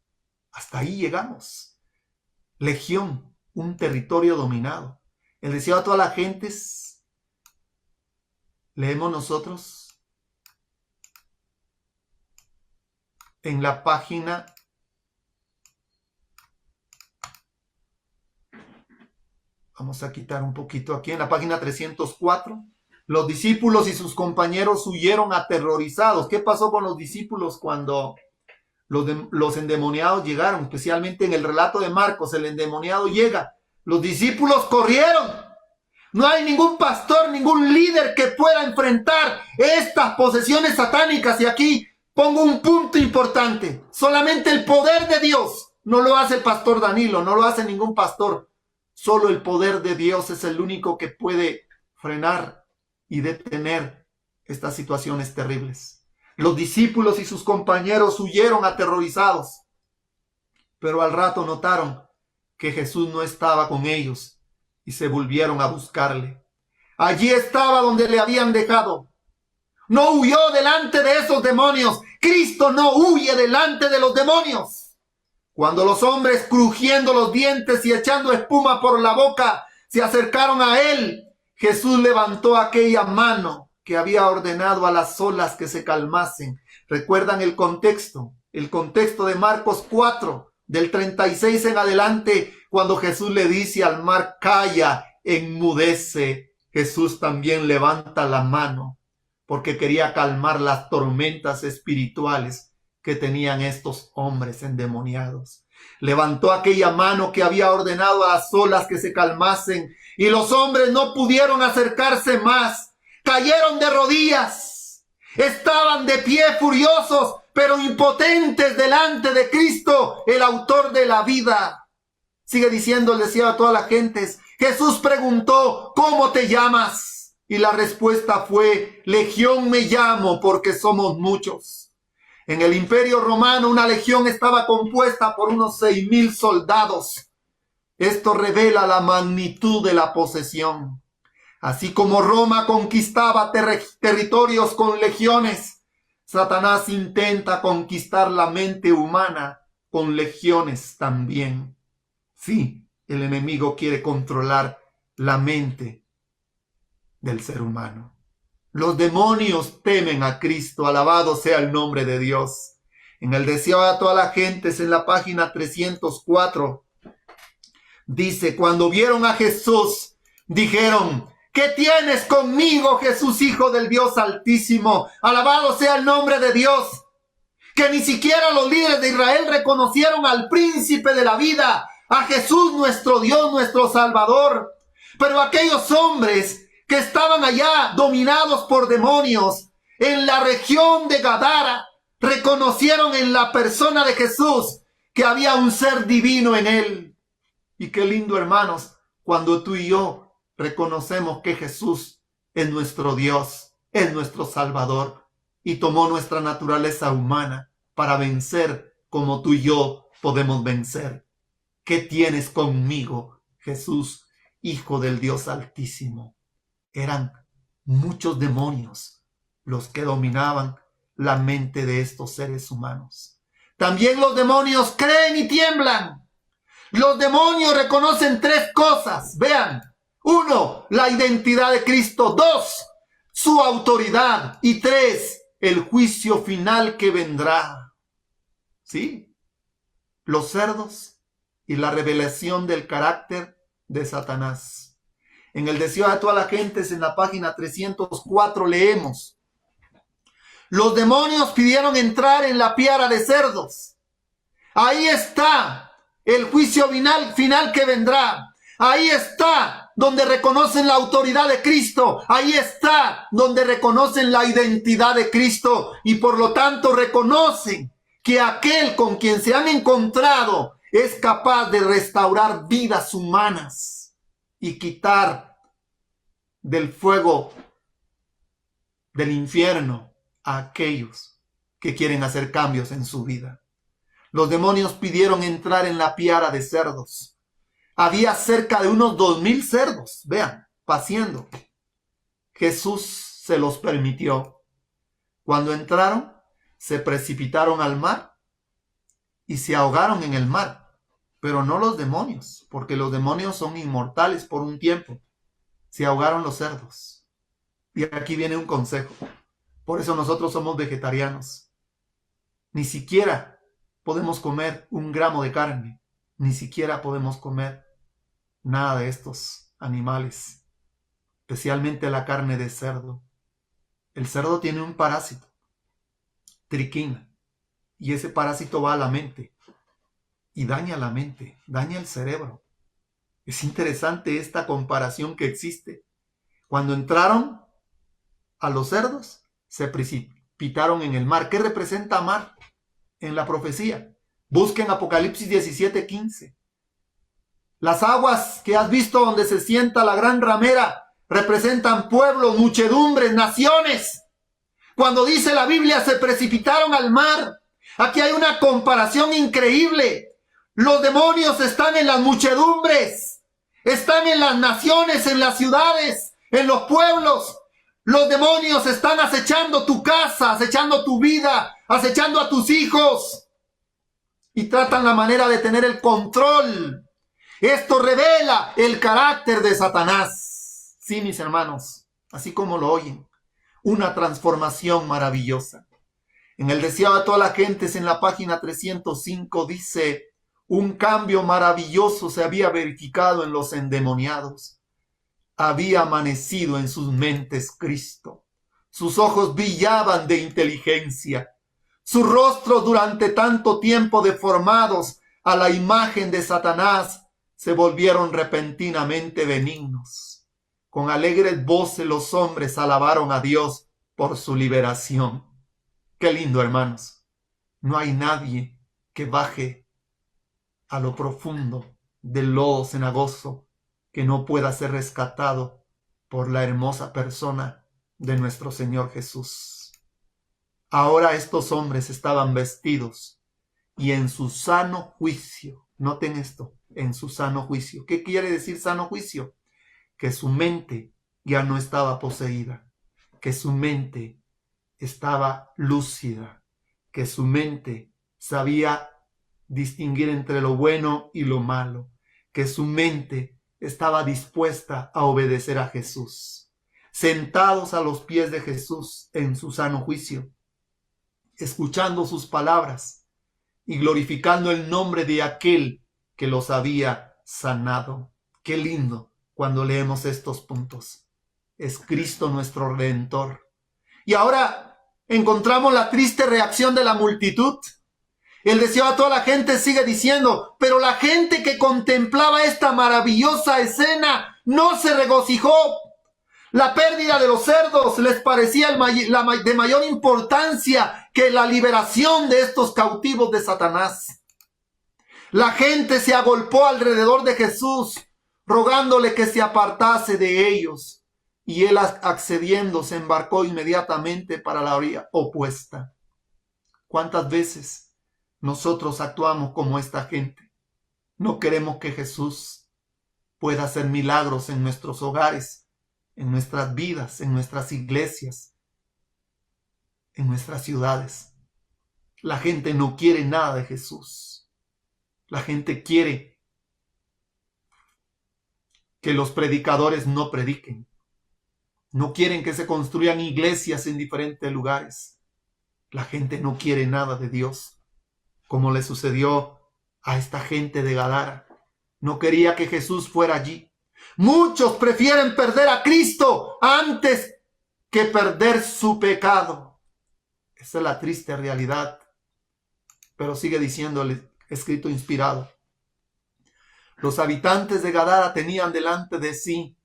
Hasta ahí llegamos. Legión, un territorio dominado. El deseo a todas las gentes, leemos nosotros en la página vamos a quitar un poquito aquí, en la página 304. Los discípulos y sus compañeros huyeron aterrorizados. ¿Qué pasó con los discípulos cuando los endemoniados llegaron? Especialmente en el relato de Marcos, el endemoniado llega. Los discípulos corrieron. No hay ningún pastor, ningún líder que pueda enfrentar estas posesiones satánicas. Y aquí pongo un punto importante. Solamente el poder de Dios. No lo hace el pastor Danilo, no lo hace ningún pastor. Solo el poder de Dios es el único que puede frenar y detener estas situaciones terribles. Los discípulos y sus compañeros huyeron aterrorizados, pero al rato notaron que Jesús no estaba con ellos y se volvieron a buscarle. Allí estaba donde le habían dejado. No huyó delante de esos demonios. Cristo no huye delante de los demonios. Cuando los hombres, crujiendo los dientes y echando espuma por la boca, se acercaron a él, Jesús levantó aquella mano que había ordenado a las olas que se calmasen. ¿Recuerdan el contexto? El contexto de Marcos 4, del 36 en adelante, cuando Jesús le dice al mar, calla, enmudece. Jesús también levanta la mano porque quería calmar las tormentas espirituales que tenían estos hombres endemoniados. Levantó aquella mano que había ordenado a las olas que se calmasen y los hombres no pudieron acercarse más. Cayeron de rodillas. Estaban de pie furiosos, pero impotentes delante de Cristo, el autor de la vida. Sigue diciendo, le decía a todas las gentes, Jesús preguntó, ¿cómo te llamas? Y la respuesta fue, Legión me llamo porque somos muchos. En el Imperio Romano una legión estaba compuesta por unos 6,000 soldados. Esto revela la magnitud de la posesión. Así como Roma conquistaba territorios con legiones, Satanás intenta conquistar la mente humana con legiones también. Sí, el enemigo quiere controlar la mente del ser humano. Los demonios temen a Cristo, alabado sea el nombre de Dios. En el deseo a todas las gentes, en la página 304, dice, cuando vieron a Jesús, dijeron, ¿qué tienes conmigo, Jesús, Hijo del Dios Altísimo? Alabado sea el nombre de Dios. Que ni siquiera los líderes de Israel reconocieron al príncipe de la vida, a Jesús nuestro Dios, nuestro Salvador. Pero aquellos hombres que estaban allá dominados por demonios en la región de Gadara, reconocieron en la persona de Jesús que había un ser divino en él. Y qué lindo, hermanos, cuando tú y yo reconocemos que Jesús es nuestro Dios, es nuestro Salvador y tomó nuestra naturaleza humana para vencer como tú y yo podemos vencer. ¿Qué tienes conmigo, Jesús, Hijo del Dios Altísimo? Eran muchos demonios los que dominaban la mente de estos seres humanos. También los demonios creen y tiemblan. Los demonios reconocen 3 cosas. Vean. 1, la identidad de Cristo. 2, su autoridad. Y 3, el juicio final que vendrá. ¿Sí? Los cerdos y la revelación del carácter de Satanás. En el deseo de todas las gentes, en la página 304, leemos. Los demonios pidieron entrar en la piara de cerdos. Ahí está el juicio final que vendrá. Ahí está donde reconocen la autoridad de Cristo. Ahí está donde reconocen la identidad de Cristo. Y por lo tanto reconocen que aquel con quien se han encontrado es capaz de restaurar vidas humanas y quitar del fuego del infierno a aquellos que quieren hacer cambios en su vida. Los demonios pidieron entrar en la piara de cerdos. Había cerca de unos 2,000 cerdos, vean, paciendo. Jesús se los permitió. Cuando entraron, se precipitaron al mar y se ahogaron en el mar. Pero no los demonios, porque los demonios son inmortales por un tiempo. Se ahogaron los cerdos. Y aquí viene un consejo. Por eso nosotros somos vegetarianos. Ni siquiera podemos comer un gramo de carne. Ni siquiera podemos comer nada de estos animales. Especialmente la carne de cerdo. El cerdo tiene un parásito, triquina. Y ese parásito va a la mente. Y daña la mente, daña el cerebro. Es interesante esta comparación que existe. Cuando entraron a los cerdos, se precipitaron en el mar. ¿Qué representa mar en la profecía? Busquen Apocalipsis 17:15. Las aguas que has visto donde se sienta la gran ramera representan pueblos, muchedumbres, naciones. Cuando dice la Biblia se precipitaron al mar, aquí hay una comparación increíble. Los demonios están en las muchedumbres, están en las naciones, en las ciudades, en los pueblos. Los demonios están acechando tu casa, acechando tu vida, acechando a tus hijos y tratan la manera de tener el control. Esto revela el carácter de Satanás. Sí, mis hermanos, así como lo oyen, una transformación maravillosa. En el deseado de todas las gentes, en la página 305, dice: un cambio maravilloso se había verificado en los endemoniados. Había amanecido en sus mentes Cristo. Sus ojos brillaban de inteligencia. Sus rostros, durante tanto tiempo deformados a la imagen de Satanás, se volvieron repentinamente benignos. Con alegres voces los hombres alabaron a Dios por su liberación. Qué lindo, hermanos. No hay nadie que baje a lo profundo del lodo cenagoso que no pueda ser rescatado por la hermosa persona de nuestro Señor Jesús. Ahora estos hombres estaban vestidos y en su sano juicio. Noten esto, en su sano juicio. ¿Qué quiere decir sano juicio? Que su mente ya no estaba poseída, que su mente estaba lúcida, que su mente sabía distinguir entre lo bueno y lo malo, que su mente estaba dispuesta a obedecer a Jesús. Sentados a los pies de Jesús en su sano juicio, escuchando sus palabras y glorificando el nombre de aquel que los había sanado. Qué lindo cuando leemos estos puntos. Es Cristo nuestro Redentor. Y ahora encontramos la triste reacción de la multitud. El deseo a toda la gente sigue diciendo: pero la gente que contemplaba esta maravillosa escena no se regocijó. La pérdida de los cerdos les parecía de mayor importancia que la liberación de estos cautivos de Satanás. La gente se agolpó alrededor de Jesús, rogándole que se apartase de ellos. Y él, accediendo, se embarcó inmediatamente para la orilla opuesta. ¿Cuántas veces nosotros actuamos como esta gente? No queremos que Jesús pueda hacer milagros en nuestros hogares, en nuestras vidas, en nuestras iglesias, en nuestras ciudades. La gente no quiere nada de Jesús. La gente quiere que los predicadores no prediquen. No quieren que se construyan iglesias en diferentes lugares. La gente no quiere nada de Dios, como le sucedió a esta gente de Gadara. No quería que Jesús fuera allí. Muchos prefieren perder a Cristo antes que perder su pecado. Esa es la triste realidad. Pero sigue diciendo el escrito inspirado: los habitantes de Gadara tenían delante de sí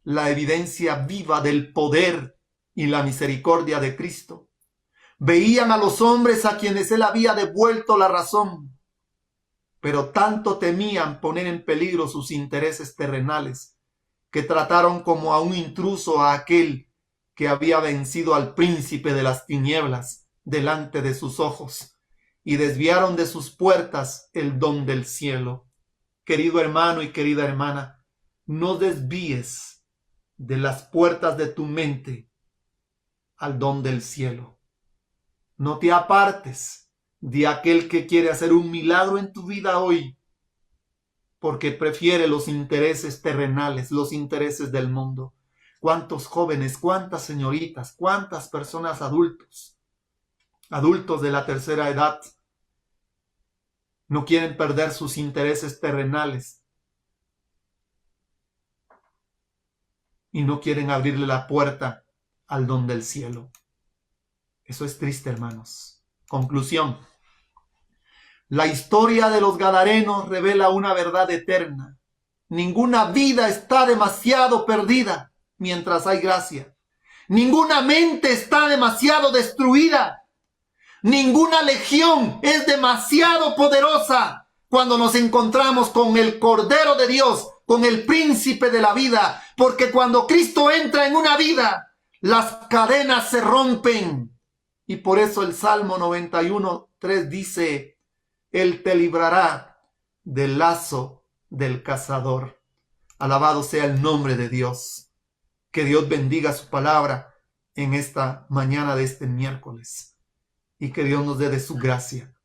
la evidencia viva del poder y la misericordia de Cristo. Veían a los hombres a quienes él había devuelto la razón, pero tanto temían poner en peligro sus intereses terrenales que trataron como a un intruso a aquel que había vencido al príncipe de las tinieblas delante de sus ojos y desviaron de sus puertas el don del cielo. Querido hermano y querida hermana, no desvíes de las puertas de tu mente al don del cielo. No te apartes de aquel que quiere hacer un milagro en tu vida hoy, porque prefiere los intereses terrenales, los intereses del mundo. ¿Cuántos jóvenes, cuántas señoritas, cuántas personas adultos de la tercera edad no quieren perder sus intereses terrenales y no quieren abrirle la puerta al don del cielo? Eso es triste, hermanos. Conclusión. La historia de los Gadarenos revela una verdad eterna. Ninguna vida está demasiado perdida mientras hay gracia. Ninguna mente está demasiado destruida. Ninguna legión es demasiado poderosa cuando nos encontramos con el Cordero de Dios, con el Príncipe de la vida. Porque cuando Cristo entra en una vida, las cadenas se rompen. Y por eso el Salmo 91:3 dice: Él te librará del lazo del cazador. Alabado sea el nombre de Dios. Que Dios bendiga su palabra en esta mañana de este miércoles. Y que Dios nos dé de su gracia.